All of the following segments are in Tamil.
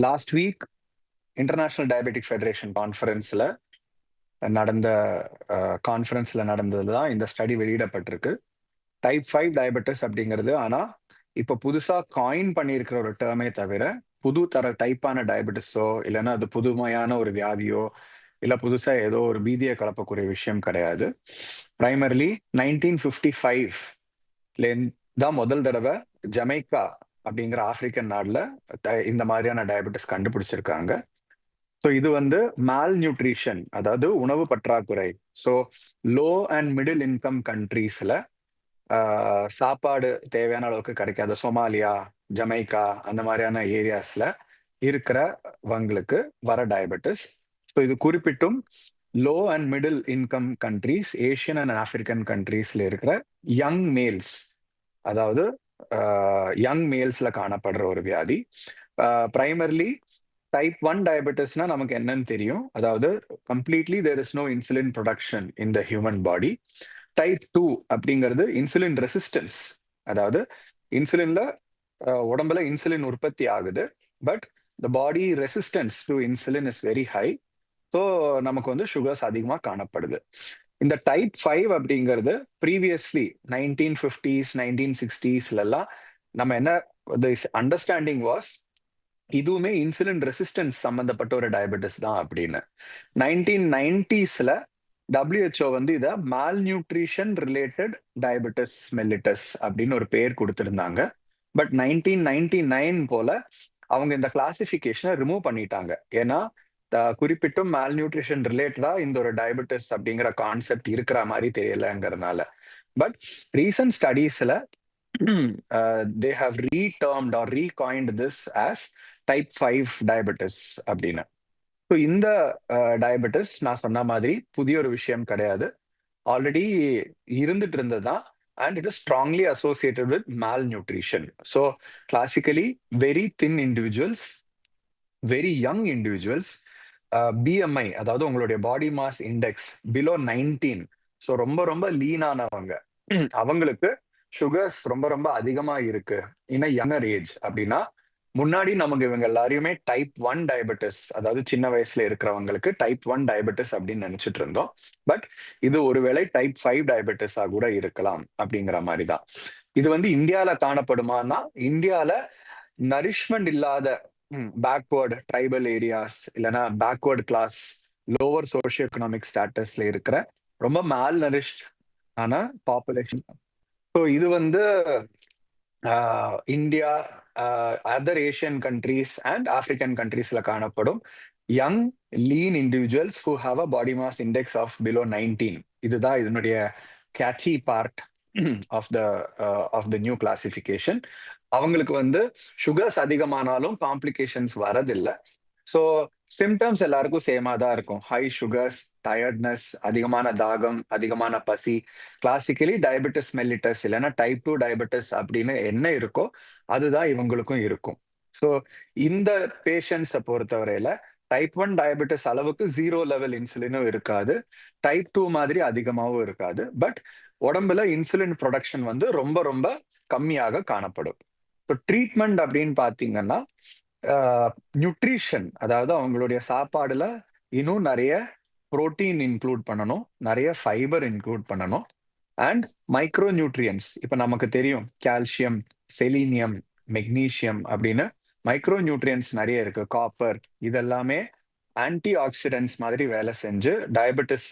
Last week international diabetic federation கான்ஃபரன்ஸ்ல நடந்தது தான் இந்த ஸ்டடி வெளியிடப்பட்டிருக்கு. டைப் 5 டயபெட்டிஸ் அப்படிங்கிறது ஆனா இப்போ புதுசா காயின் பண்ணியிருக்கிற ஒரு டேர்மே தவிர புது தர டைப்பான டயபெட்டிஸோ இல்லைன்னா அது புதுமையான ஒரு வியாதியோ இல்ல புதுசா ஏதோ ஒரு பீதியை கலப்பக்கூடிய விஷயம் கிடையாது. பிரைமர்லி 1955 தான் முதல் தடவை ஜமைக்கா அப்படிங்கிற ஆப்பிரிக்கன் நாடுல இந்த மாதிரியான டயபெட்டிஸ் கண்டுபிடிச்சிருக்காங்க. ஸோ இது வந்து மால் நியூட்ரிஷன், அதாவது உணவு பற்றாக்குறை. So low and middle income கண்ட்ரீஸ்ல சாப்பாடு தேவையான அளவுக்கு கிடைக்காத சோமாலியா, ஜமைக்கா அந்த மாதிரியான ஏரியாஸ்ல இருக்கிறவங்களுக்கு வர டயபெட்டிஸ். ஸோ இது குறிப்பிட்டும் low and middle income countries, Asian and African கண்ட்ரீஸ்ல இருக்கிற யங் மேல்ஸ், அதாவது யங் மேல்ஸ்ல காணப்படுற ஒரு வியாதி. பிரைமர்லி டைப் 1 டயபெட்டிஸ்னா நமக்கு என்னன்னு தெரியும், அதாவது completely there is no insulin production in the human body. Type 2 அப்படிங்கிறது இன்சுலின் ரெசிஸ்டன்ஸ், அதாவது இன்சுலின்ல உடம்புல இன்சுலின் உற்பத்தி ஆகுது, but the body resistance to insulin is very high. So நமக்கு வந்து சுகர்ஸ் அதிகமாக காணப்படுது. இந்த டைப் 5 அப்படிங்கிறது ப்ரீவியஸ்லி 1950s 1960ஸ்லாம் நம்ம என்ன அண்டர்ஸ்டாண்டிங் வாஸ் இதுவுமே இன்சுலின் ரெசிஸ்டன்ஸ் சம்பந்தப்பட்ட ஒரு டயபெட்டிஸ் தான் அப்படின்னு. 1990ஸ்ல WHO வந்து இதை mall nutrition related diabetes mellitus அப்படின்னு ஒரு பேர் கொடுத்திருந்தாங்க. பட் 1999 போல அவங்க இந்த கிளாசிபிகேஷனை ரிமூவ் பண்ணிட்டாங்க. ஏன்னா குறிப்பிட்டும் மால் நியூட்ரிஷன் ரிலேட்டடா இந்த ஒரு டயபெட்டிஸ் அப்படிங்கிற கான்செப்ட் இருக்கிற மாதிரி தெரியலங்கிறதுனால. பட் ரீசன்ட் ஸ்டடீஸ்ல they have re-termed or recoined this as type 5 diabetes அப்படின்னு. ஸோ இந்த டயபெட்டிஸ் நான் சொன்ன மாதிரி புதிய ஒரு விஷயம் கிடையாது, ஆல்ரெடி இருந்துட்டு இருந்ததுதான். And it is strongly associated with malnutrition. So classically very thin individuals, very young individuals, BMI அதாவது உங்களுடைய body mass index below 19, so ரொம்ப ரொம்ப லீனானவங்க, அவங்களுக்கு சுகர்ஸ் ரொம்ப ரொம்ப அதிகமா இருக்கு இன் யங்கர் ஏஜ். அப்படின்னா முன்னாடி நமக்கு இவங்க எல்லாரையுமே டைப் 1 டயபெட்டிஸ், அதாவது சின்ன வயசுல இருக்கிறவங்களுக்கு டைப் 1 டயபெட்டிஸ் அப்படின்னு நினைச்சிட்டு இருந்தோம். பட் இது ஒருவேளை டைப் 5 டயபெட்டிஸா கூட இருக்கலாம் அப்படிங்கிற மாதிரி தான். இது வந்து இந்தியால காணப்படுமானா, இந்தியால நரிஷ்மெண்ட் இல்லாத பேக்வர்டு ட்ரைபல் ஏரியாஸ் இல்லைன்னா backward class, lower socioeconomic ஸ்டேட்டஸ்ல இருக்கிற ரொம்ப மால் நரிஷ்ட் ஆன பாப்புலேஷன். ஸோ இது வந்து India, other Asian countries and African கண்ட்ரீஸ்ல காணப்படும் young lean individuals who have a body mass index of below 19. இதுதான் இதனுடைய catchy part of the new classification. அவங்களுக்கு வந்து சுகர்ஸ் அதிகமானாலும் காம்ப்ளிகேஷன்ஸ் வரதில்லை. ஸோ சிம்டம்ஸ் எல்லாருக்கும் சேமா தான் இருக்கும். ஹை சுகர்ஸ், டயர்ட்னஸ், அதிகமான தாகம், அதிகமான பசி. கிளாசிக்கலி டயபெட்டிஸ் மெல்லிட்டஸ் இல்லைன்னா டைப் 2 டயபெட்டிஸ் அப்படின்னு என்ன இருக்கோ அதுதான் இவங்களுக்கும் இருக்கும். ஸோ இந்த பேஷண்ட்ஸை பொறுத்தவரையில டைப் 1 டயபெட்டிஸ் அளவுக்கு 0 லெவல் இன்சுலினும் இருக்காது, டைப் 2 மாதிரி அதிகமாகவும் இருக்காது. பட் உடம்புல இன்சுலின் ப்ரொடக்ஷன் வந்து ரொம்ப ரொம்ப கம்மியாக காணப்படும். ஸோ ட்ரீட்மெண்ட் அப்படின்னு பார்த்தீங்கன்னா நியூட்ரிஷன், அதாவது அவங்களுடைய சாப்பாடுல இன்னும் நிறைய புரோட்டீன் இன்க்ளூட் பண்ணணும், நிறைய ஃபைபர் இன்க்ளூட் பண்ணணும், அண்ட் மைக்ரோ நியூட்ரியன்ஸ். இப்ப நமக்கு தெரியும் கால்சியம், செலீனியம், மெக்னீசியம் அப்படின்னு மைக்ரோ நியூட்ரியன்ஸ் நிறைய இருக்கு, காப்பர். இதெல்லாமே ஆன்டி ஆக்சிடென்ட்ஸ் மாதிரி வேலை செஞ்சு டயபெட்டிஸ்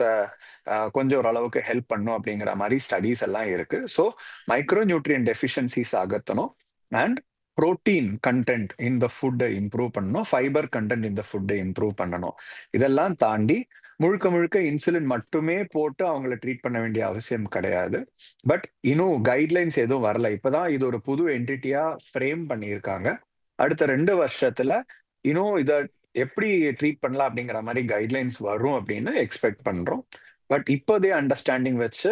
கொஞ்சம் ஓரளவுக்கு ஹெல்ப் பண்ணும் அப்படிங்கிற மாதிரி ஸ்டடீஸ் எல்லாம் இருக்கு. ஸோ மைக்ரோ நியூட்ரியன் டெஃபிஷியன்சிஸ் அகற்றணும், அண்ட் புரோட்டீன் கண்டென்ட் இந்த ஃபுட்டை இம்ப்ரூவ் பண்ணணும், ஃபைபர் கண்டென்ட் இந்த ஃபுட்டை இம்ப்ரூவ் பண்ணணும். இதெல்லாம் தாண்டி முழுக்க முழுக்க இன்சுலின் மட்டுமே போட்டு அவங்கள ட்ரீட் பண்ண வேண்டிய அவசியம் கிடையாது. பட் இன்னும் கைட்லைன்ஸ் எதுவும் வரல. இப்பதான் இது ஒரு புது என்டிட்டியா ஃப்ரேம் பண்ணியிருக்காங்க. அடுத்த 2 வருஷத்துல இன்னும் இதை எப்படி ட்ரீட் பண்ணலாம் அப்படிங்கிற மாதிரி கைட்லைன்ஸ் வரும் அப்படின்னு எக்ஸ்பெக்ட் பண்றோம். பட் இப்போதே அண்டர்ஸ்டாண்டிங் வச்சு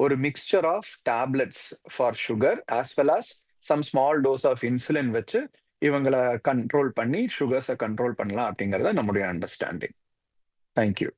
ஒரு mixture of tablets for sugar as well as some small dose of insulin வச்சு இவங்களை கண்ட்ரோல் பண்ணி சுகர்ஸை கண்ட்ரோல் பண்ணலாம் அப்படிங்கறத நம்முடைய அண்டர்ஸ்டாண்டிங். தேங்க்யூ.